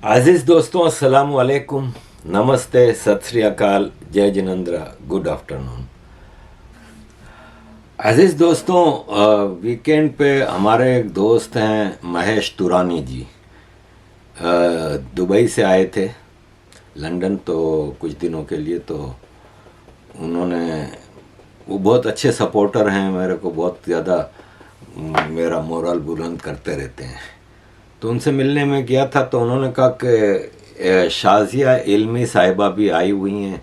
अजीज दोस्तों, अस्सलाम वालेकुम, नमस्ते, सत श्री अकाल, जय जिनेंद्र, गुड आफ्टरनून। अजीज दोस्तों, वीकेंड पे हमारे एक दोस्त हैं महेश तुरानी जी, दुबई से आए थे लंदन तो कुछ दिनों के लिए। तो उन्होंने वो बहुत अच्छे सपोर्टर हैं, मेरे को बहुत ज़्यादा मेरा मोरल बुलंद करते रहते हैं। तो उनसे मिलने में गया था तो उन्होंने कहा कि शाजिया इल्मी साहिबा भी आई हुई हैं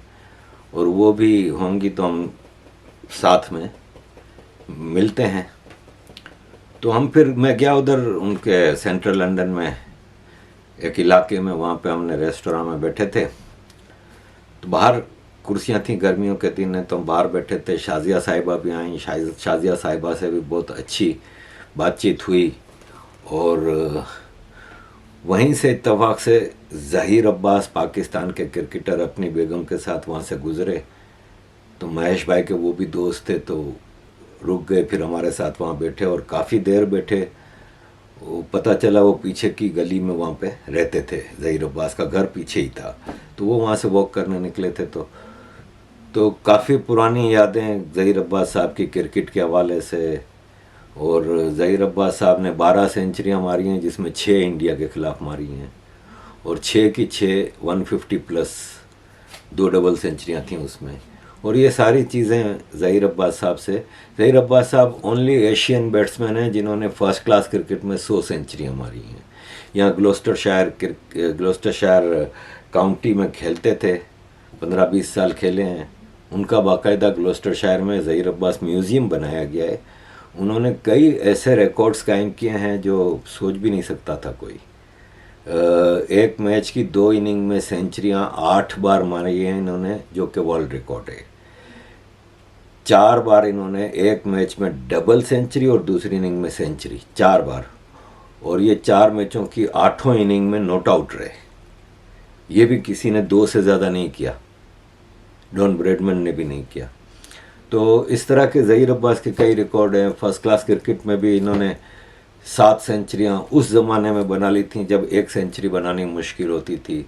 और वो भी होंगी तो हम साथ में मिलते हैं। तो मैं गया उधर उनके सेंट्रल लंदन में एक इलाके में, वहाँ पे हमने रेस्टोरेंट में बैठे थे। तो बाहर कुर्सियाँ थी, गर्मियों के दिन है तो हम बाहर बैठे थे। शाजिया साहिबा भी आई, शाजिया साहिबा से भी बहुत अच्छी बातचीत हुई। और वहीं से इत्तफाक से ज़हीर अब्बास पाकिस्तान के क्रिकेटर अपनी बेगम के साथ वहाँ से गुज़रे। तो महेश भाई के वो भी दोस्त थे तो रुक गए, फिर हमारे साथ वहाँ बैठे और काफ़ी देर बैठे। वो पता चला वो पीछे की गली में वहाँ पे रहते थे, ज़हीर अब्बास का घर पीछे ही था। तो वो वहाँ से वॉक करने निकले थे। तो काफ़ी पुरानी यादें ज़हीर अब्बास साहब की क्रिकेट के हवाले से। और ज़हीर अब्बास साहब ने 12 सेंचुरियाँ मारी हैं, जिसमें 6 इंडिया के ख़िलाफ़ मारी हैं और 6 की 6 150 प्लस 2 डबल सेंचुरियाँ थी उसमें। और ये सारी चीज़ें ज़हीर अब्बास साहब से। ज़हीर अब्बास साहब ओनली एशियन बैट्समैन हैं जिन्होंने फर्स्ट क्लास क्रिकेट में 100 सेंचुरियाँ मारी हैं। यहाँ ग्लोस्टरशायर काउंटी में खेलते थे, 15-20 साल खेले हैं। उनका बाकायदा ग्लोस्टरशायर में ज़हीर अब्बास म्यूज़ियम बनाया गया है। उन्होंने कई ऐसे रिकॉर्ड्स कायम किए हैं जो सोच भी नहीं सकता था कोई। एक मैच की 2 इनिंग में सेंचुरियाँ 8 बार मारी हैं इन्होंने, जो कि वर्ल्ड रिकॉर्ड है। 4 बार इन्होंने एक मैच में डबल सेंचुरी और दूसरी इनिंग में सेंचुरी, 4 बार। और ये 4 मैचों की 8 इनिंग में नॉट आउट रहे। ये भी किसी ने 2 से ज़्यादा नहीं किया, डॉन ब्रैडमैन ने भी नहीं किया। तो इस तरह के ज़हीर अब्बास के कई रिकॉर्ड हैं। फर्स्ट क्लास क्रिकेट में भी इन्होंने 7 सेंचुरियाँ उस ज़माने में बना ली थी जब 1 सेंचुरी बनानी मुश्किल होती थी,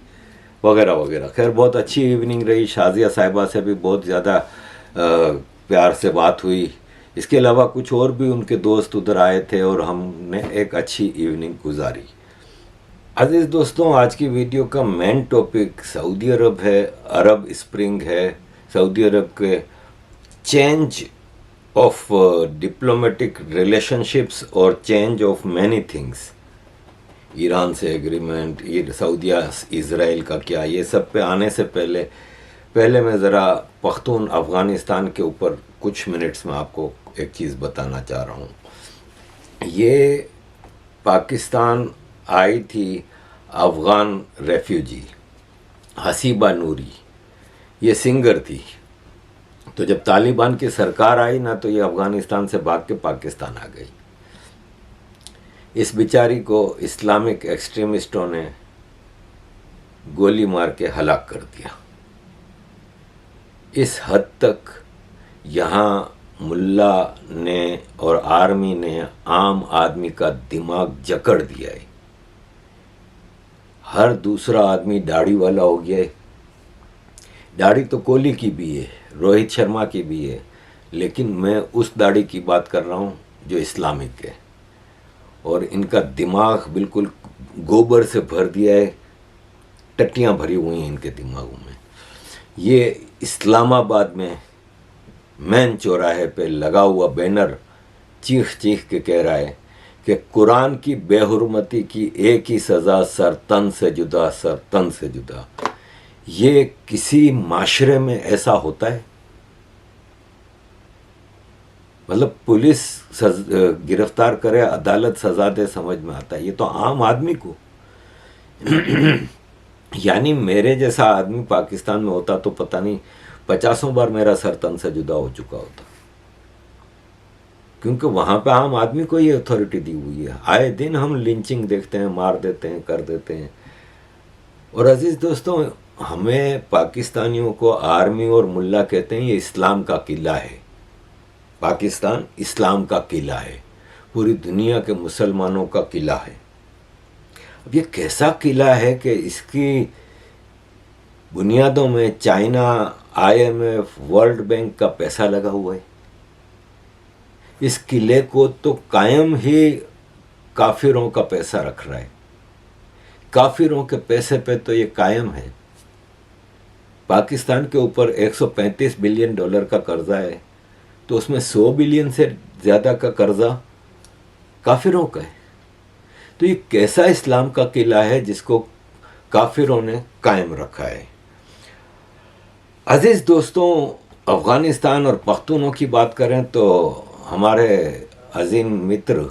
वगैरह वगैरह। खैर, बहुत अच्छी इवनिंग रही। शाजिया साहिबा से भी बहुत ज़्यादा प्यार से बात हुई। इसके अलावा कुछ और भी उनके दोस्त उधर आए थे और हमने एक अच्छी इवनिंग गुजारी। अजीज़ दोस्तों, आज की वीडियो का मेन टॉपिक सऊदी अरब है, अरब स्प्रिंग है। सऊदी अरब के चेंज ऑफ डिप्लोमेटिक रिलेशनशिप्स और change of many things, Iran से एग्रीमेंट, सऊदीया इज़राइल का क्या, ये सब पे आने से पहले मैं ज़रा पख्तून अफ़गानिस्तान के ऊपर कुछ मिनट्स में आपको एक चीज़ बताना चाह रहा हूँ। ये पाकिस्तान आई थी अफ़गान रेफ्यूजी हसीबा नूरी, ये सिंगर थी। तो जब तालिबान की सरकार आई ना, तो ये अफ़गानिस्तान से भाग के पाकिस्तान आ गई। इस बेचारी को इस्लामिक एक्सट्रीमिस्टों ने गोली मार के हलाक कर दिया। इस हद तक यहाँ मुल्ला ने और आर्मी ने आम आदमी का दिमाग जकड़ दिया है। हर दूसरा आदमी दाढ़ी वाला हो गया है। दाढ़ी तो कोहली की भी है, रोहित शर्मा की भी है, लेकिन मैं उस दाढ़ी की बात कर रहा हूँ जो इस्लामिक है। और इनका दिमाग बिल्कुल गोबर से भर दिया है, टट्टियाँ भरी हुई हैं इनके दिमागों में। ये इस्लामाबाद में मैन चौराहे पे लगा हुआ बैनर चीख चीख के कह रहा है कि कुरान की बेहुरमती की एक ही सज़ा, सर तन से जुदा, सर तन से जुदा। ये किसी माशरे में ऐसा होता है? मतलब पुलिस गिरफ्तार करे, अदालत सजा दे, समझ में आता है। ये तो आम आदमी को यानी मेरे जैसा आदमी पाकिस्तान में होता तो पता नहीं 50 बार मेरा सर तन से जुदा हो चुका होता, क्योंकि वहाँ पे आम आदमी को ये अथॉरिटी दी हुई है। आए दिन हम लिंचिंग देखते हैं, मार देते हैं, कर देते हैं। और अजीज़ दोस्तों, हमें पाकिस्तानियों को आर्मी और मुल्ला कहते हैं। ये इस्लाम का किला है। पाकिस्तान इस्लाम का किला है, पूरी दुनिया के मुसलमानों का किला है। अब ये कैसा किला है कि इसकी बुनियादों में चाइना, IMF, वर्ल्ड बैंक का पैसा लगा हुआ है। इस किले को तो कायम ही काफिरों का पैसा रख रहा है। काफिरों के पैसे पे तो ये कायम है। पाकिस्तान के ऊपर 135 बिलियन डॉलर का कर्जा है, तो उसमें 100 बिलियन से ज़्यादा का कर्जा काफिरों का है। तो ये कैसा इस्लाम का किला है जिसको काफिरों ने कायम रखा है। अजीज दोस्तों, अफ़गानिस्तान और पख्तूनों की बात करें तो हमारे अजीम मित्र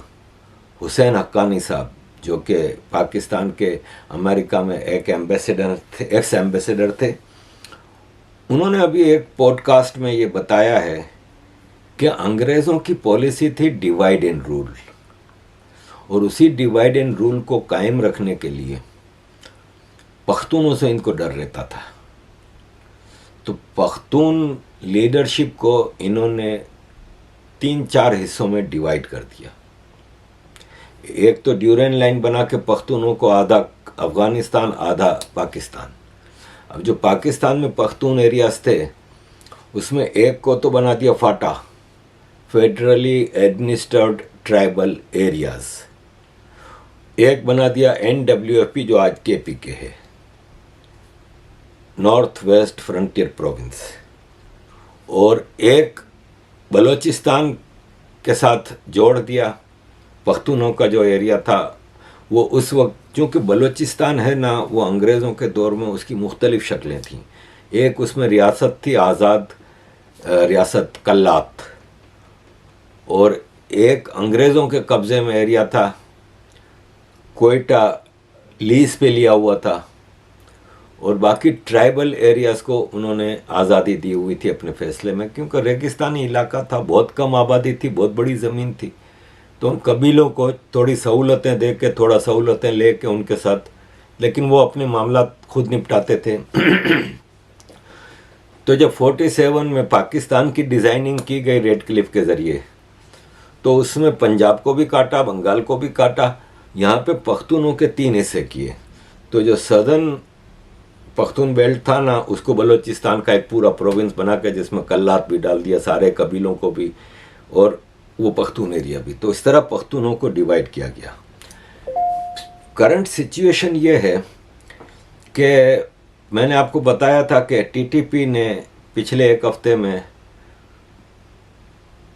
हुसैन हक्कानी साहब, जो कि पाकिस्तान के अमेरिका में एक एक्स एम्बेसडर थे, उन्होंने अभी एक पॉडकास्ट में ये बताया है कि अंग्रेज़ों की पॉलिसी थी डिवाइड एंड रूल, और उसी डिवाइड एंड रूल को कायम रखने के लिए पख्तूनों से इनको डर रहता था। तो पख्तून लीडरशिप को इन्होंने 3-4 हिस्सों में डिवाइड कर दिया। एक तो ड्यूरेन लाइन बना के पख्तूनों को आधा अफ़गानिस्तान, आधा पाकिस्तान। अब जो पाकिस्तान में पख्तून एरियाज थे, उसमें एक को तो बना दिया फाटा, फेडरली एडमिनिस्ट्रेटेड ट्राइबल एरियाज। एक बना दिया NWFP, जो आज KPK है, नॉर्थ वेस्ट फ्रंटियर प्रोविंस। और एक बलोचिस्तान के साथ जोड़ दिया। पख्तूनों का जो एरिया था वो उस वक्त, चूँकि बलोचिस्तान है ना, वो अंग्रेज़ों के दौर में उसकी मुख्तलिफ़ शक्लें थीं। एक उसमें रियासत थी आज़ाद रियासत कल्लात, और एक अंग्रेज़ों के कब्ज़े में एरिया था, कोयटा लीज पे लिया हुआ था, और बाकी ट्राइबल एरियाज़ को उन्होंने आज़ादी दी हुई थी अपने फैसले में, क्योंकि रेगिस्तानी इलाका था, बहुत कम आबादी थी, बहुत बड़ी ज़मीन थी। तो उन कबीलों को थोड़ी सहूलतें दे के, थोड़ा सहूलतें ले के उनके साथ, लेकिन वो अपने मामला खुद निपटाते थे। तो जब 47 में पाकिस्तान की डिज़ाइनिंग की गई रेड क्लिफ के ज़रिए, तो उसमें पंजाब को भी काटा, बंगाल को भी काटा। यहाँ पे पख्तूनों के 3 हिस्से किए। तो जो सदर्न पख्तून बेल्ट था ना, उसको बलोचिस्तान का एक पूरा प्रोविंस बना के, जिसमें कल्लात भी डाल दिया, सारे कबीलों को भी, और वो पख्तून एरिया भी। तो इस तरह पख्तूनों को डिवाइड किया गया। करंट सिचुएशन ये है कि मैंने आपको बताया था कि TTP ने पिछले 1 हफ्ते में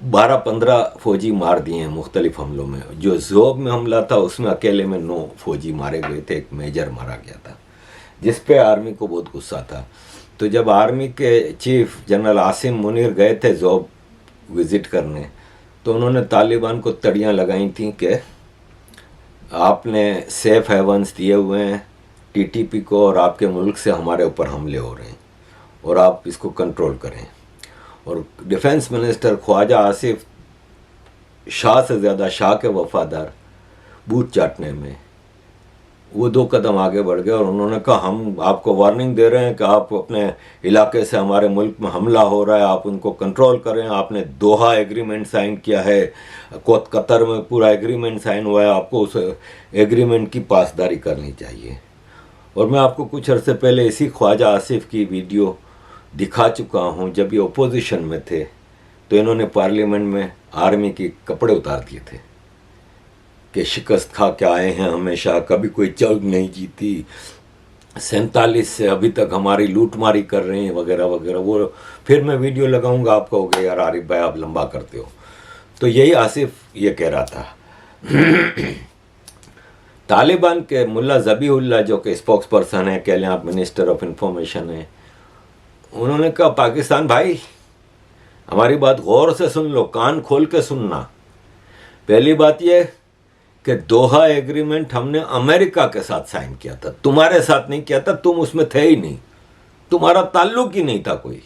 12-15 फौजी मार दिए हैं मुख्तलिफ हमलों में। जो ज़ोब में हमला था उसमें अकेले में 9 फौजी मारे गए थे, एक मेजर मारा गया था, जिस पे आर्मी को बहुत गुस्सा था। तो जब आर्मी के चीफ जनरल आसिम मुनीर गए थे ज़ोब विज़िट करने, तो उन्होंने तालिबान को तड़ियाँ लगाई थी कि आपने सेफ हेवन्स दिए हुए हैं TTP को, और आपके मुल्क से हमारे ऊपर हमले हो रहे हैं, और आप इसको कंट्रोल करें। और डिफेंस मिनिस्टर ख्वाजा आसिफ शाह से ज़्यादा शाह के वफादार, बूथ चाटने में वो 2 कदम आगे बढ़ गए, और उन्होंने कहा हम आपको वार्निंग दे रहे हैं कि आप अपने इलाके से हमारे मुल्क में हमला हो रहा है, आप उनको कंट्रोल करें। आपने दोहा एग्रीमेंट साइन किया है, कतर में पूरा एग्रीमेंट साइन हुआ है, आपको उस एग्रीमेंट की पासदारी करनी चाहिए। और मैं आपको कुछ अरसे पहले इसी ख्वाजा आसिफ की वीडियो दिखा चुका हूँ। जब ये ओपोजिशन में थे तो इन्होंने पार्लियामेंट में आर्मी के कपड़े उतार दिए थे कि शिकस्त खा के आए हैं हमेशा, कभी कोई जंग नहीं जीती, 47 से अभी तक हमारी लूटमारी कर रहे हैं, वगैरह वगैरह। वो फिर मैं वीडियो लगाऊंगा, आप कहोगे यार आरिफ भाई आप लंबा करते हो। तो यही आसिफ ये कह रहा था। तालिबान के मुल्ला ज़बीहुल्लाह, जो कि स्पोक्स पर्सन है, कह लें आप मिनिस्टर ऑफ इंफॉर्मेशन है, उन्होंने कहा पाकिस्तान भाई हमारी बात गौर से सुन लो, कान खोल के सुनना। पहली बात यह कि दोहा एग्रीमेंट हमने अमेरिका के साथ साइन किया था, तुम्हारे साथ नहीं किया था, तुम उसमें थे ही नहीं, तुम्हारा ताल्लुक ही नहीं था कोई।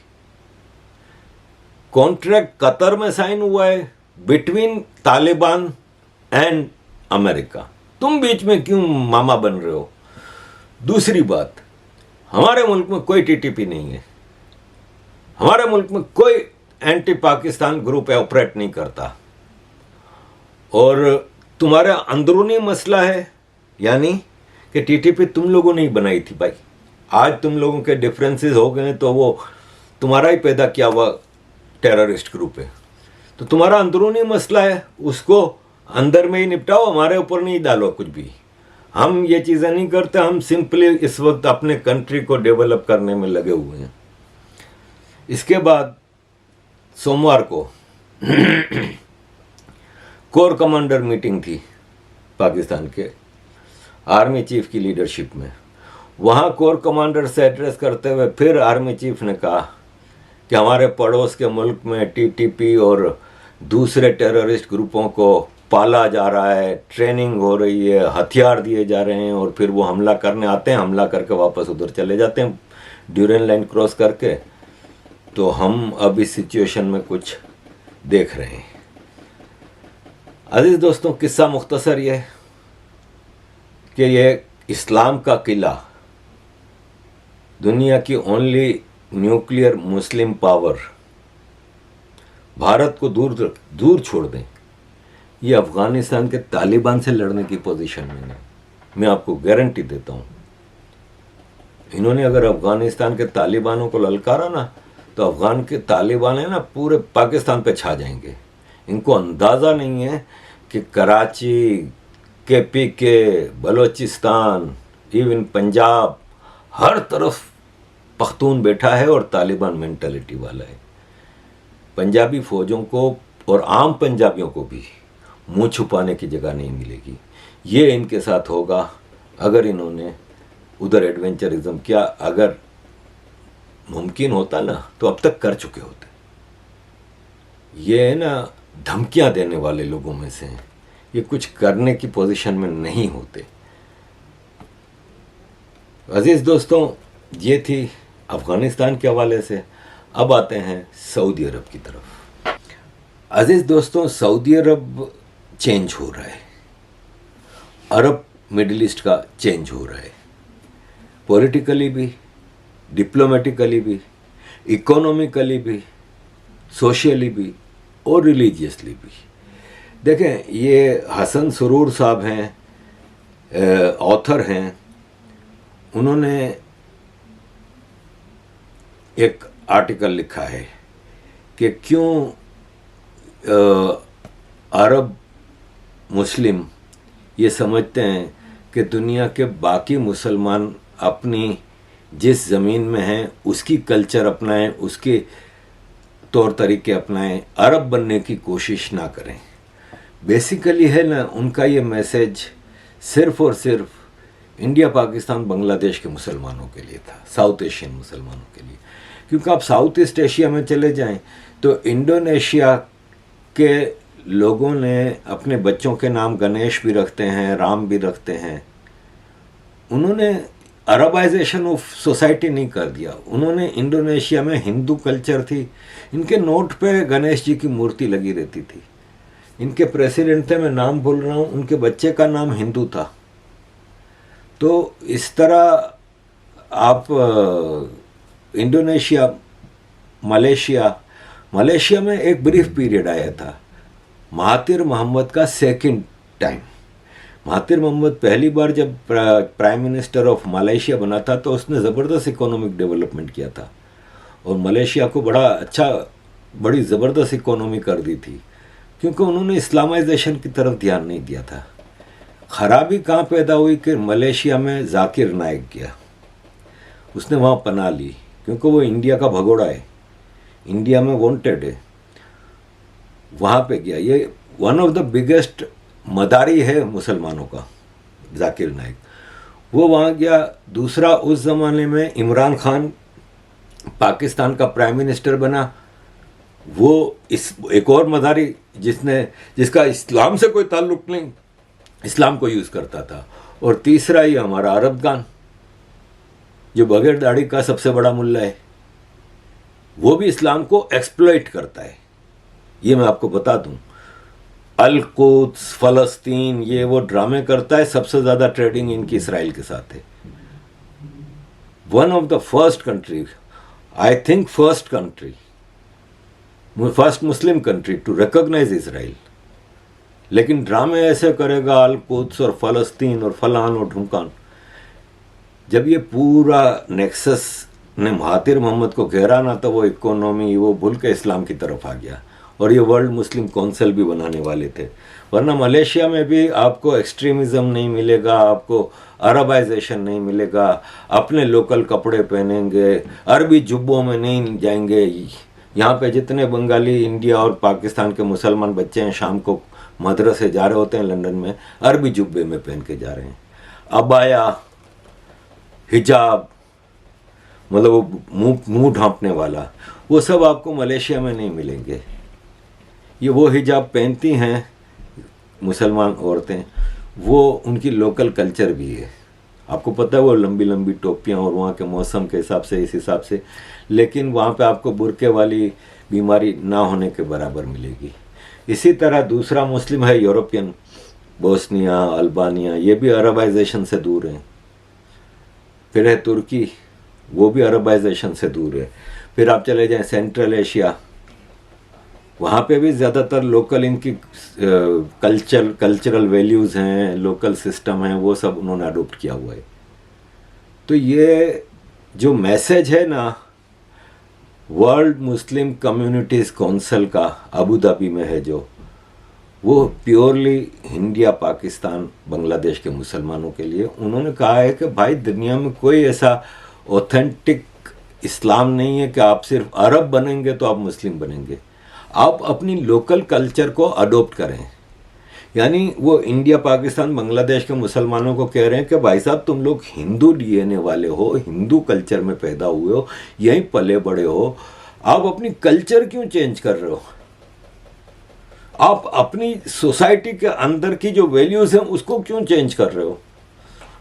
कॉन्ट्रैक्ट कतर में साइन हुआ है बिटवीन तालिबान एंड अमेरिका, तुम बीच में क्यों मामा बन रहे हो। दूसरी बात, हमारे मुल्क में कोई TTP नहीं है, हमारे मुल्क में कोई एंटी पाकिस्तान ग्रुप ऑपरेट नहीं करता, और तुम्हारा अंदरूनी मसला है, यानी कि टीटीपी तुम लोगों ने ही बनाई थी भाई। आज तुम लोगों के डिफरेंसेस हो गए तो वो तुम्हारा ही पैदा किया हुआ टेररिस्ट ग्रुप है। तो तुम्हारा अंदरूनी मसला है, उसको अंदर में ही निपटाओ, हमारे ऊपर नहीं डालो कुछ भी। हम ये चीज़ें नहीं करते, हम सिंपली इस वक्त अपने कंट्री को डेवलप करने में लगे हुए हैं। इसके बाद सोमवार को कोर कमांडर मीटिंग थी पाकिस्तान के आर्मी चीफ की लीडरशिप में। वहाँ कोर कमांडर से एड्रेस करते हुए फिर आर्मी चीफ ने कहा कि हमारे पड़ोस के मुल्क में टीटीपी और दूसरे टेररिस्ट ग्रुपों को पाला जा रहा है, ट्रेनिंग हो रही है, हथियार दिए जा रहे हैं और फिर वो हमला करने आते हैं, हमला करके वापस उधर चले जाते हैं ड्यूरेन लाइन क्रॉस करके। तो हम अब इस सिचुएशन में कुछ देख रहे हैं। अजीज दोस्तों, किस्सा मुख्तसर ये कि ये इस्लाम का किला, दुनिया की ओनली न्यूक्लियर मुस्लिम पावर, भारत को दूर दूर छोड़ दें, ये अफ़गानिस्तान के तालिबान से लड़ने की पोजीशन में नहीं। मैं आपको गारंटी देता हूँ, इन्होंने अगर अफ़गानिस्तान के तालिबानों को ललकारा ना, तो अफ़गान के तालिबान है ना पूरे पाकिस्तान पे छा जाएंगे। इनको अंदाज़ा नहीं है कि कराची, KPK, बलोचिस्तान, इवन पंजाब, हर तरफ पख्तून बैठा है और तालिबान मेंटालिटी वाला है। पंजाबी फ़ौजों को और आम पंजाबियों को भी मुंह छुपाने की जगह नहीं मिलेगी। ये इनके साथ होगा अगर इन्होंने उधर एडवेंचरिज्म किया। अगर मुमकिन होता ना तो अब तक कर चुके होते। ये है ना धमकियां देने वाले लोगों में से हैं, ये कुछ करने की पोजीशन में नहीं होते। अजीज दोस्तों, ये थी अफ़गानिस्तान के हवाले से। अब आते हैं सऊदी अरब की तरफ। अजीज दोस्तों, सऊदी अरब चेंज हो रहा है, अरब मिडिल ईस्ट का चेंज हो रहा है, पॉलिटिकली भी, डिप्लोमेटिकली भी, इकोनॉमिकली भी, सोशली भी और रिलीजियसली भी। देखें, ये हसन सुरूर साहब हैं, ऑथर हैं। उन्होंने एक आर्टिकल लिखा है कि क्यों अरब मुस्लिम ये समझते हैं कि दुनिया के बाकी मुसलमान अपनी जिस ज़मीन में हैं उसकी कल्चर अपनाएं, उसके तौर तरीके अपनाएं, अरब बनने की कोशिश ना करें। बेसिकली है ना, उनका ये मैसेज सिर्फ़ और सिर्फ इंडिया, पाकिस्तान, बांग्लादेश के मुसलमानों के लिए था, साउथ एशियन मुसलमानों के लिए। क्योंकि आप साउथ ईस्ट एशिया में चले जाएं तो इंडोनेशिया के लोगों ने अपने बच्चों के नाम गणेश भी रखते हैं, राम भी रखते हैं। उन्होंने अरबाइजेशन ऑफ सोसाइटी नहीं कर दिया। उन्होंने इंडोनेशिया में हिंदू कल्चर थी, इनके नोट पे गणेश जी की मूर्ति लगी रहती थी। इनके प्रेसिडेंट थे, मैं नाम भूल रहा हूँ, उनके बच्चे का नाम हिंदू था। तो इस तरह आप इंडोनेशिया, मलेशिया में एक ब्रीफ पीरियड आया था महातिर मोहम्मद का सेकंड टाइम। महातिर मोहम्मद पहली बार जब प्राइम मिनिस्टर ऑफ मलेशिया बना था तो उसने ज़बरदस्त इकोनॉमिक डेवलपमेंट किया था और मलेशिया को बड़ी ज़बरदस्त इकोनॉमी कर दी थी, क्योंकि उन्होंने इस्लामाइजेशन की तरफ ध्यान नहीं दिया था। ख़राबी कहाँ पैदा हुई कि मलेशिया में जाकिर नाइक गया, उसने वहाँ पनाह ली, क्योंकि वो इंडिया का भगोड़ा है, इंडिया में वांटेड है। वहाँ पे गया, ये वन ऑफ द बिगेस्ट मदारी है मुसलमानों का, जाकिर नाइक। वो वहाँ गया। दूसरा, उस ज़माने में इमरान खान पाकिस्तान का प्राइम मिनिस्टर बना, वो इस एक और मदारी जिसका इस्लाम से कोई ताल्लुक़ नहीं, इस्लाम को यूज़ करता था। और तीसरा ही हमारा अरब खान, जो बगैर दाढ़ी का सबसे बड़ा मुल्ला है, वो भी इस्लाम को एक्सप्लॉइट करता है। ये मैं आपको बता दूं, अल-कुद्स, फ़लस्तीन, ये वो ड्रामे करता है। सबसे ज़्यादा ट्रेडिंग इनकी इसराइल के साथ है। One of the first country, I think first Muslim country to recognise Israel. लेकिन ड्रामे ऐसे करेगा अल-कुद्स और फ़लस्तीन और फलान और ढुमकान जब ये पूरा नेक्सस ने महातिर मोहम्मद को घेरा ना, तो वो इकोनॉमी वो भूल के इस्लाम की तरफ आ गया, और ये वर्ल्ड मुस्लिम काउंसिल भी बनाने वाले थे। वरना मलेशिया में भी आपको एक्सट्रीमिज़म नहीं मिलेगा, आपको अरबाइजेशन नहीं मिलेगा, अपने लोकल कपड़े पहनेंगे, अरबी जुब्बों में नहीं जाएंगे। यहाँ पे जितने बंगाली इंडिया और पाकिस्तान के मुसलमान बच्चे हैं, शाम को मदरसे जा रहे होते हैं लंदन में, अरबी जुब्बे में पहन के जा रहे हैं। अबाया, हिजाब, मतलब वो मुंह ढांपने वाला, वो सब आपको मलेशिया में नहीं मिलेंगे। ये वो हिजाब पहनती हैं मुसलमान औरतें, वो उनकी लोकल कल्चर भी है। आपको पता है वो लंबी लंबी टोपियाँ, और वहाँ के मौसम के हिसाब से, इस हिसाब से, लेकिन वहाँ पे आपको बुरके वाली बीमारी ना होने के बराबर मिलेगी। इसी तरह दूसरा मुस्लिम है यूरोपियन, बोस्निया, अल्बानिया, ये भी अरबाइजेशन से दूर हैं। फिर है तुर्की, वो भी अरबाइजेशन से दूर है। फिर आप चले जाएं सेंट्रल एशिया, वहाँ पे भी ज़्यादातर लोकल इनकी कल्चरल वैल्यूज़ हैं, लोकल सिस्टम हैं, वो सब उन्होंने अडोप्ट किया हुआ है। तो ये जो मैसेज है ना वर्ल्ड मुस्लिम कम्युनिटीज़ काउंसिल का अबू धाबी में है, जो वो प्योरली इंडिया, पाकिस्तान, बांग्लादेश के मुसलमानों के लिए उन्होंने कहा है कि भाई दुनिया में कोई ऐसा ऑथेंटिक इस्लाम नहीं है कि आप सिर्फ अरब बनेंगे तो आप मुस्लिम बनेंगे। आप अपनी लोकल कल्चर को अडोप्ट करें। यानी वो इंडिया, पाकिस्तान, बांग्लादेश के मुसलमानों को कह रहे हैं कि भाई साहब तुम लोग हिंदू डीएनए वाले हो, हिंदू कल्चर में पैदा हुए हो, यहीं पले बड़े हो, आप अपनी कल्चर क्यों चेंज कर रहे हो? आप अपनी सोसाइटी के अंदर की जो वैल्यूज हैं उसको क्यों चेंज कर रहे हो?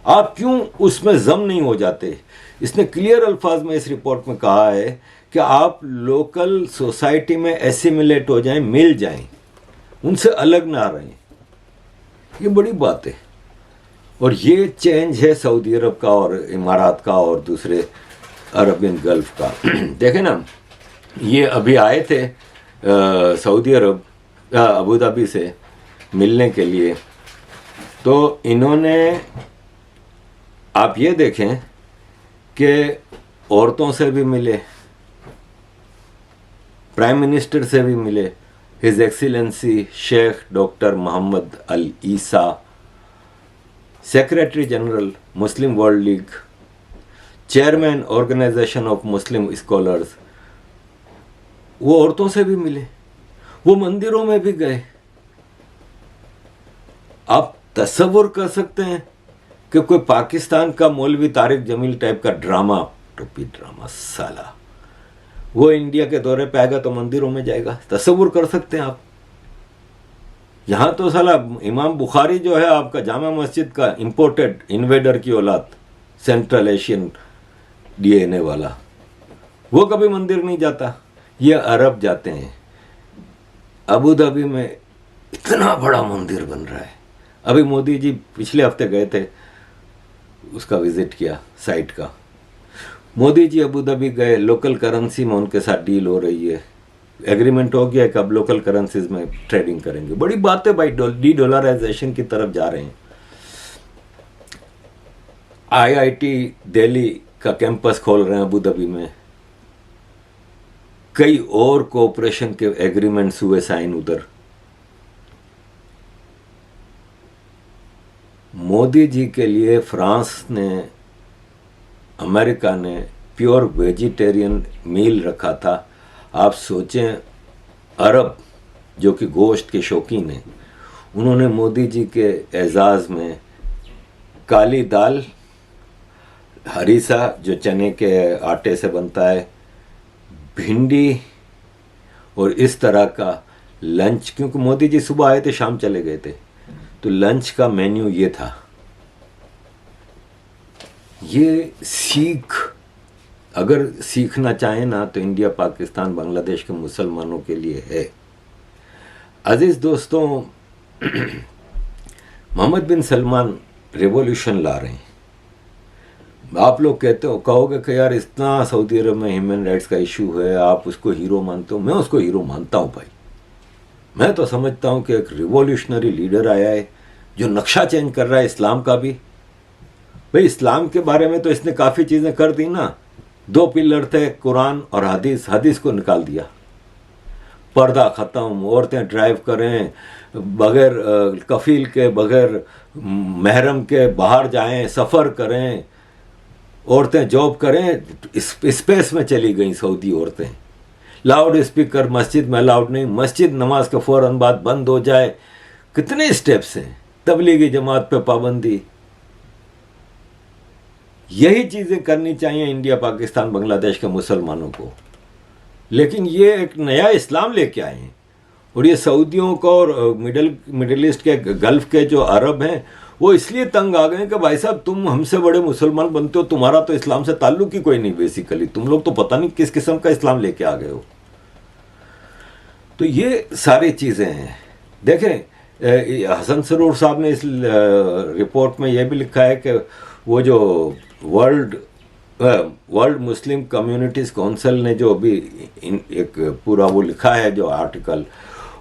आप क्यों उसमें जम नहीं हो जाते? इसने क्लियर अल्फाज में इस रिपोर्ट में कहा है कि आप लोकल सोसाइटी में एसिमिलेट हो जाएं, मिल जाएं, उनसे अलग ना रहें। ये बड़ी बात है। और ये चेंज है सऊदी अरब का और इमारात का और दूसरे अरबियन गल्फ का। देखें ना, ये अभी आए थे सऊदी अरब, अबू धाबी से मिलने के लिए, तो इन्होंने, आप ये देखें कि औरतों से भी मिले, प्राइम मिनिस्टर से भी मिले, his excellency Sheikh doctor Mohammad Al Issa, secretary general Muslim World League, chairman organisation of Muslim scholars, वो औरतों से भी मिले, वो मंदिरों में भी गए। आप तसव्वुर कर सकते हैं कि कोई पाकिस्तान का मौलवी तारिक जमील टाइप का ड्रामा, टोपी ड्रामा साला, वो इंडिया के दौरे पे आएगा तो मंदिरों में जाएगा? तसव्वुर कर सकते हैं आप? यहां तो साला इमाम बुखारी जो है आपका जामा मस्जिद का इंपोर्टेड इन्वेडर की औलाद, सेंट्रल एशियन डीएनए वाला, वो कभी मंदिर नहीं जाता। ये अरब जाते हैं। अबू धाबी में इतना बड़ा मंदिर बन रहा है। अभी मोदी जी पिछले हफ्ते गए थे, उसका विजिट किया साइट का। मोदी जी अबू धाबी गए, लोकल करेंसी में उनके साथ डील हो रही है, एग्रीमेंट हो गया कि अब लोकल करेंसीज में ट्रेडिंग करेंगे। बड़ी बात है भाई, डी डॉलराइजेशन की तरफ जा रहे हैं। आईआईटी दिल्ली का कैंपस खोल रहे हैं अबू धाबी में। कई और कोऑपरेशन के एग्रीमेंट्स हुए साइन उधर। मोदी जी के लिए फ्रांस ने, अमेरिका ने प्योर वेजिटेरियन मील रखा था। आप सोचें, अरब जो कि गोश्त के शौकीन हैं, उन्होंने मोदी जी के एजाज़ में काली दाल, हरीसा जो चने के आटे से बनता है, भिंडी और इस तरह का लंच, क्योंकि मोदी जी सुबह आए थे शाम चले गए थे, तो लंच का मेन्यू ये था। ये सीख, अगर सीखना चाहें ना तो इंडिया, पाकिस्तान, बांग्लादेश के मुसलमानों के लिए है। अजीज दोस्तों, मोहम्मद बिन सलमान रिवॉल्यूशन ला रहे हैं। आप लोग कहते हो, कहोगे कि यार इतना सऊदी अरब में ह्यूमन राइट्स का इशू है, आप उसको हीरो मानते हो। मैं उसको हीरो मानता हूँ भाई। मैं तो समझता हूँ कि एक रिवॉल्यूशनरी लीडर आया है जो नक्शा चेंज कर रहा है इस्लाम का भी। भाई इस्लाम के बारे में तो इसने काफ़ी चीज़ें कर दी ना। 2 पिलर थे, कुरान और हदीस, हदीस को निकाल दिया। पर्दा ख़त्म, औरतें ड्राइव करें बगैर कफील के, बगैर महरम के बाहर जाएं, सफ़र करें, औरतें जॉब करें, स्पेस में चली गई सऊदी औरतें। लाउड स्पीकर मस्जिद में अलाउड नहीं, मस्जिद नमाज के फ़ौरन बाद बंद हो जाए। कितने स्टेप्स हैं। तबलीगी जमात पे पाबंदी। यही चीज़ें करनी चाहिए इंडिया, पाकिस्तान, बांग्लादेश के मुसलमानों को। लेकिन ये एक नया इस्लाम लेके आए हैं। और ये सऊदियों को और मिडिल ईस्ट के, गल्फ़ के जो अरब हैं, वो इसलिए तंग आ गए कि भाई साहब तुम हमसे बड़े मुसलमान बनते हो, तुम्हारा तो इस्लाम से ताल्लुक ही कोई नहीं बेसिकली, तुम लोग तो पता नहीं किस किस्म का इस्लाम लेके आ गए हो। तो ये सारी चीज़ें हैं। देखें, हसन सरूर साहब ने इस रिपोर्ट में यह भी लिखा है कि वो जो वर्ल्ड मुस्लिम कम्युनिटीज़ काउंसिल ने जो अभी एक पूरा वो लिखा है जो आर्टिकल,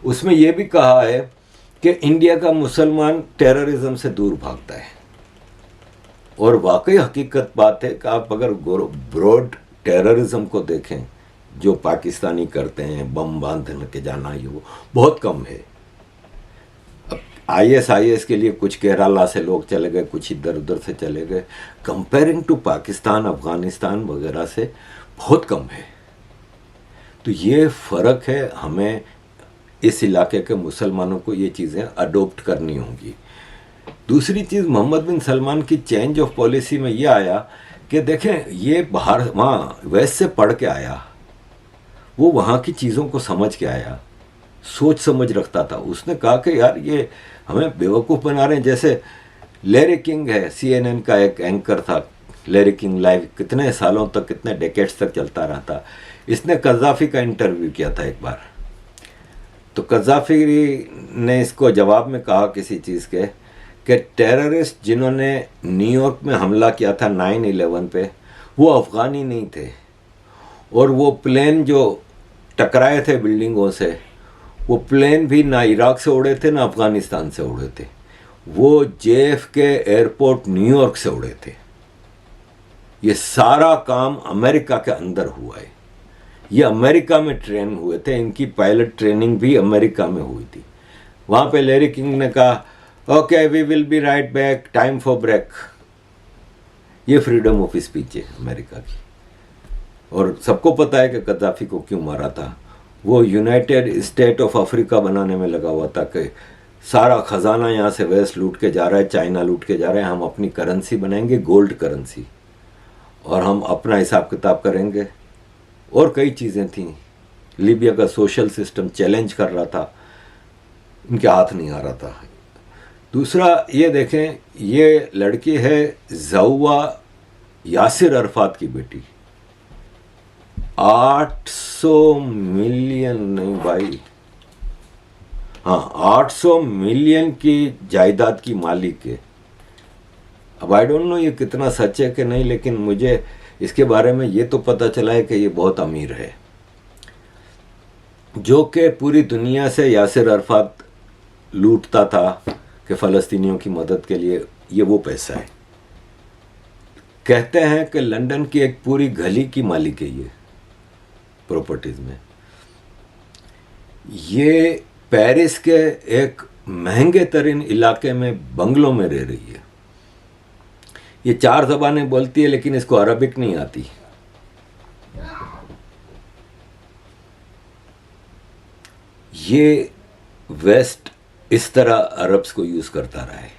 उसमें यह भी कहा है कि इंडिया का मुसलमान टेररिज्म से दूर भागता है। और वाकई हकीकत बात है कि आप अगर ब्रॉड टेररिज्म को देखें जो पाकिस्तानी करते हैं, बम बांध के जाना, ये वो बहुत कम है। अब IS के लिए कुछ केरला से लोग चले गए, कुछ इधर उधर से चले गए, कंपेयरिंग टू पाकिस्तान, अफगानिस्तान वगैरह से बहुत कम है। तो ये फ़र्क है, हमें इस इलाके के मुसलमानों को ये चीज़ें अडोप्ट करनी होंगी। दूसरी चीज़, मोहम्मद बिन सलमान की चेंज ऑफ पॉलिसी में ये आया कि देखें, ये बाहर वहाँ वेस्ट से पढ़ के आया, वो वहाँ की चीज़ों को समझ के आया, सोच समझ रखता था। उसने कहा कि यार ये हमें बेवकूफ़ बना रहे हैं। जैसे लैरी किंग है, CNN का एक एंकर था, लैरी किंग लाइव कितने सालों तक, कितने डेकेड्स तक चलता रहा था। इसने कज़ाफ़ी का इंटरव्यू किया था एक बार, तो कज़ाफ़ी ने इसको जवाब में कहा किसी चीज़ के कि टेररिस्ट जिन्होंने न्यूयॉर्क में हमला किया था 9/11 पे, वो अफ़गानी नहीं थे। और वो प्लेन जो टकराए थे बिल्डिंगों से, वो प्लेन भी ना इराक से उड़े थे ना अफ़गानिस्तान से उड़े थे, वो JFK एयरपोर्ट न्यूयॉर्क से उड़े थे। ये सारा काम अमेरिका के अंदर हुआ है। ये अमेरिका में ट्रेन हुए थे, इनकी पायलट ट्रेनिंग भी अमेरिका में हुई थी। वहाँ पे लैरी किंग ने कहा okay we will be right back, time for break. ये फ्रीडम ऑफ स्पीच है अमेरिका की। और सबको पता है कि कद्दाफी को क्यों मारा था। वो यूनाइटेड स्टेट ऑफ अफ्रीका बनाने में लगा हुआ था कि सारा ख़जाना यहाँ से वेस्ट लूट के जा रहा है, चाइना लूट के जा रहा है, हम अपनी करेंसी बनाएंगे, गोल्ड करेंसी, और हम अपना हिसाब किताब करेंगे। और कई चीज़ें थीं। लीबिया का सोशल सिस्टम चैलेंज कर रहा था, इनके हाथ नहीं आ रहा था। दूसरा ये देखें, ये लड़की है ज़ौवा यासिर अरफात की बेटी। 800 मिलियन नहीं भाई, हाँ 800 मिलियन की जायदाद की मालिक है। अब आई डोंट नो ये कितना सच है कि नहीं, लेकिन मुझे इसके बारे में ये तो पता चला है कि ये बहुत अमीर है, जो कि पूरी दुनिया से यासिर अरफात लूटता था कि फ़लस्तीनियों की मदद के लिए। ये वो पैसा है। कहते हैं कि लंदन की एक पूरी गली की मालिक है ये प्रॉपर्टीज़ में। ये पेरिस के एक महंगे तरीन इलाके में बंगलों में रह रही है। ये 4 ज़बानें बोलती है, लेकिन इसको अरबिक नहीं आती। ये वेस्ट इस तरह अरब्स को यूज़ करता रहा है।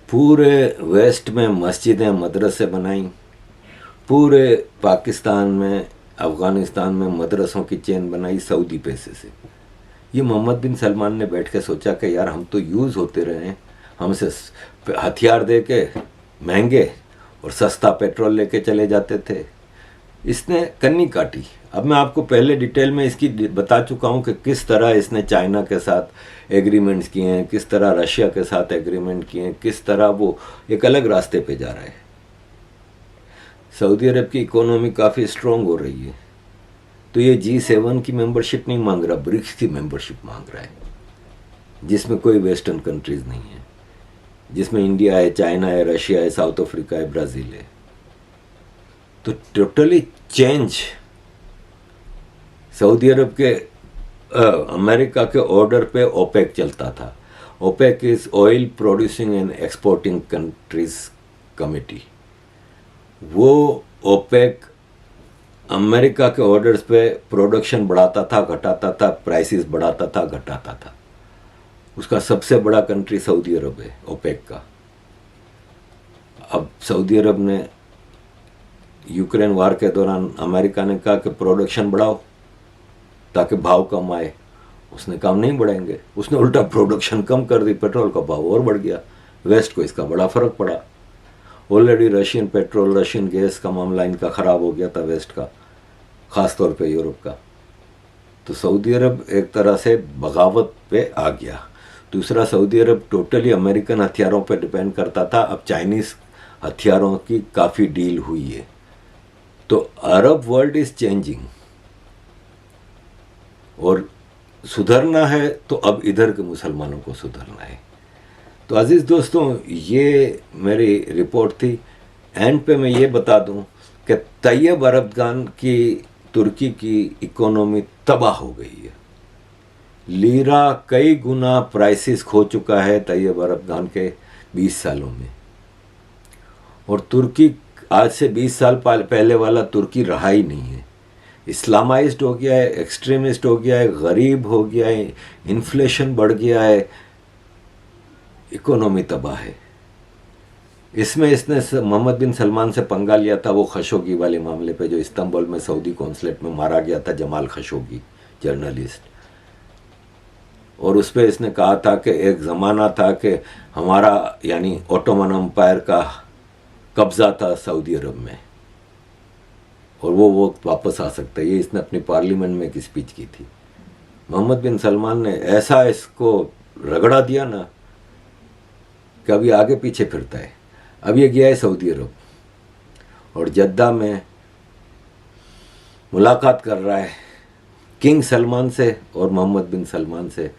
पूरे वेस्ट में मस्जिदें, मदरसे बनाई, पूरे पाकिस्तान में, अफ़गानिस्तान में मदरसों की चेन बनाई सऊदी पैसे से। ये मोहम्मद बिन सलमान ने बैठ के सोचा कि यार हम तो यूज़ होते रहे हैं, हमसे हथियार दे के महंगे और सस्ता पेट्रोल लेके चले जाते थे। इसने कन्नी काटी। अब मैं आपको पहले डिटेल में इसकी बता चुका हूँ कि किस तरह इसने चाइना के साथ एग्रीमेंट्स किए हैं, किस तरह रशिया के साथ एग्रीमेंट किए हैं, किस तरह वो एक अलग रास्ते पे जा रहा है। सऊदी अरब की इकोनॉमी काफ़ी स्ट्रॉन्ग हो रही है, तो ये G7 की मेंबरशिप नहीं मांग रहा, ब्रिक्स की मेंबरशिप मांग रहा है, जिसमें कोई वेस्टर्न कंट्रीज़ नहीं है। जिसमें इंडिया है, चाइना है, रशिया है, साउथ अफ्रीका है, ब्राज़ील है। तो टोटली चेंज सऊदी अरब के अमेरिका के ऑर्डर पे ओपेक चलता था। OPEC is oil producing and exporting countries committee. वो ओपेक अमेरिका के ऑर्डर्स पे प्रोडक्शन बढ़ाता था, घटाता था, प्राइसेस बढ़ाता था, घटाता था। उसका सबसे बड़ा कंट्री सऊदी अरब है ओपेक का। अब सऊदी अरब ने यूक्रेन वार के दौरान अमेरिका ने कहा कि प्रोडक्शन बढ़ाओ ताकि भाव कम आए। उसने काम नहीं बढ़ाएंगे, उसने उल्टा प्रोडक्शन कम कर दी, पेट्रोल का भाव और बढ़ गया। वेस्ट को इसका बड़ा फर्क पड़ा। Already Russian petrol, Russian gas का मामला इनका ख़राब हो गया था, वेस्ट का, ख़ास तौर पे यूरोप का। तो सऊदी अरब एक तरह से बगावत पे आ गया। दूसरा, सऊदी अरब टोटली अमेरिकन हथियारों पे डिपेंड करता था। अब चाइनीज़ हथियारों की काफ़ी डील हुई है। तो अरब वर्ल्ड इज़ चेंजिंग, और सुधरना है तो अब इधर के मुसलमानों को सुधरना है। तो अजीज़ दोस्तों, ये मेरी रिपोर्ट थी। एंड पे मैं ये बता दूं कि तैयब अरदगान की तुर्की की इकोनॉमी तबाह हो गई है। लीरा कई गुना प्राइसेस खो चुका है तैयब अरदगान के 20 सालों में। और तुर्की आज से 20 साल पहले वाला तुर्की रहा ही नहीं है। इस्लामाइज्ड हो गया है, एक्सट्रीमिस्ट हो गया है, गरीब हो गया है, इन्फ्लेशन बढ़ गया है, इकोनॉमी तबाह है। इसमें इसने मोहम्मद बिन सलमान से पंगा लिया था, वो खशोगी वाले मामले पे, जो इस्तांबुल में सऊदी कॉन्सुलेट में मारा गया था, जमाल खशोगी जर्नलिस्ट। और उस पर इसने कहा था कि एक ज़माना था कि हमारा यानी ओटोमन एम्पायर का कब्ज़ा था सऊदी अरब में, और वो वक्त वापस आ सकता है। ये इसने अपनी पार्लियामेंट में एक स्पीच की थी। मोहम्मद बिन सलमान ने ऐसा इसको रगड़ा दिया ना कि अभी आगे पीछे फिरता है। अब ये गया है सऊदी अरब और जद्दा में मुलाकात कर रहा है किंग सलमान से और मोहम्मद बिन सलमान से।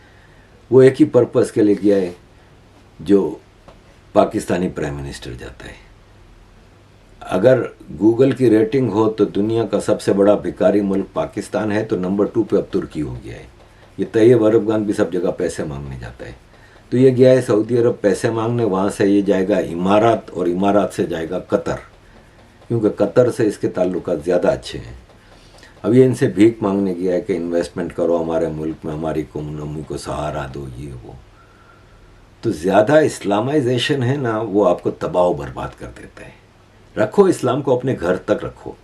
वो एक ही पर्पस के लिए गया है जो पाकिस्तानी प्राइम मिनिस्टर जाता है। अगर गूगल की रेटिंग हो तो दुनिया का सबसे बड़ा भिखारी मुल्क पाकिस्तान है, तो नंबर 2 पे अब तुर्की हो गया है। ये तैयब अरदगान भी सब जगह पैसे मांगने जाता है। तो ये गया है सऊदी अरब पैसे मांगने, वहाँ से ये जाएगा इमारात और इमारात से जाएगा कतर, क्योंकि कतर से इसके ताल्लुकात ज़्यादा अच्छे हैं। अब ये इनसे भीख मांगने गया है कि इन्वेस्टमेंट करो हमारे मुल्क में, हमारी इकोनॉमी को सहारा दो, ये वो। तो ज़्यादा इस्लामाइजेशन है ना, वो आपको तबाह बर्बाद कर देता है। रखो इस्लाम को अपने घर तक रखो,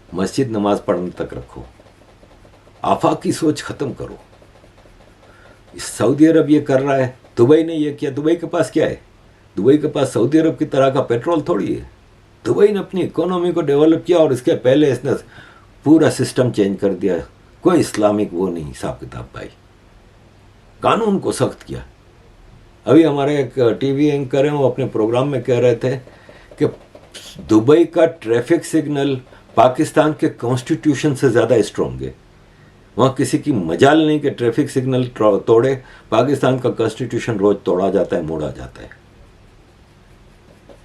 मस्जिद नमाज पढ़ने तक रखो, आफाकी सोच ख़त्म करो। सऊदी अरब ये कर रहा है, दुबई ने ये किया। दुबई के पास क्या है? दुबई के पास सऊदी अरब की तरह का पेट्रोल थोड़ी है। दुबई ने अपनी इकोनॉमी को डेवलप किया और इसके पहले इसने पूरा सिस्टम चेंज कर दिया। कोई इस्लामिक वो नहीं हिसाब किताब पाई, कानून को सख्त किया। अभी हमारे एक टीवी एंकर हैं, वो अपने प्रोग्राम में कह रहे थे कि दुबई का ट्रैफिक सिग्नल पाकिस्तान के कॉन्स्टिट्यूशन से ज़्यादा स्ट्रॉन्ग है। वहाँ किसी की मजाल नहीं कि ट्रैफिक सिग्नल तोड़े। पाकिस्तान का कॉन्स्टिट्यूशन रोज तोड़ा जाता है, मोड़ा जाता है।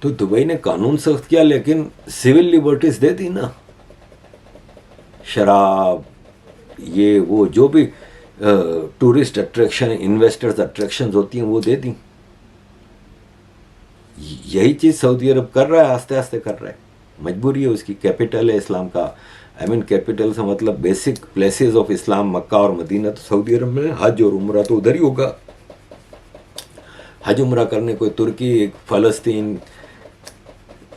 तो दुबई ने कानून सख्त किया लेकिन सिविल लिबर्टीज दे दी ना। शराब, ये वो जो भी टूरिस्ट अट्रैक्शन, इन्वेस्टर्स अट्रैक्शन होती हैं, वो दे दी। यही चीज़ सऊदी अरब कर रहा है, आस्ते आस्ते कर रहा है। मजबूरी है उसकी, कैपिटल है इस्लाम का। कैपिटल से मतलब बेसिक प्लेसेस ऑफ इस्लाम, मक्का और मदीना। तो सऊदी अरब में हज और उम्रा तो उधर ही होगा। हज उम्रा करने कोई तुर्की, फ़लस्तीन,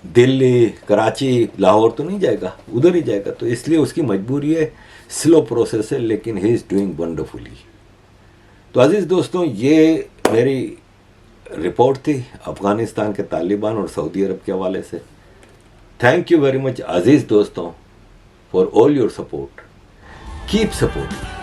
दिल्ली, कराची, लाहौर तो नहीं जाएगा, उधर ही जाएगा। तो इसलिए उसकी मजबूरी है, स्लो प्रोसेस है, लेकिन ही इज़ डूइंग वंडरफुली। तो अजीज़ दोस्तों, ये मेरी रिपोर्ट थी अफ़गानिस्तान के तालिबान और सऊदी अरब के हवाले से। थैंक यू वेरी मच अजीज़ दोस्तों, for all your support. Keep supporting.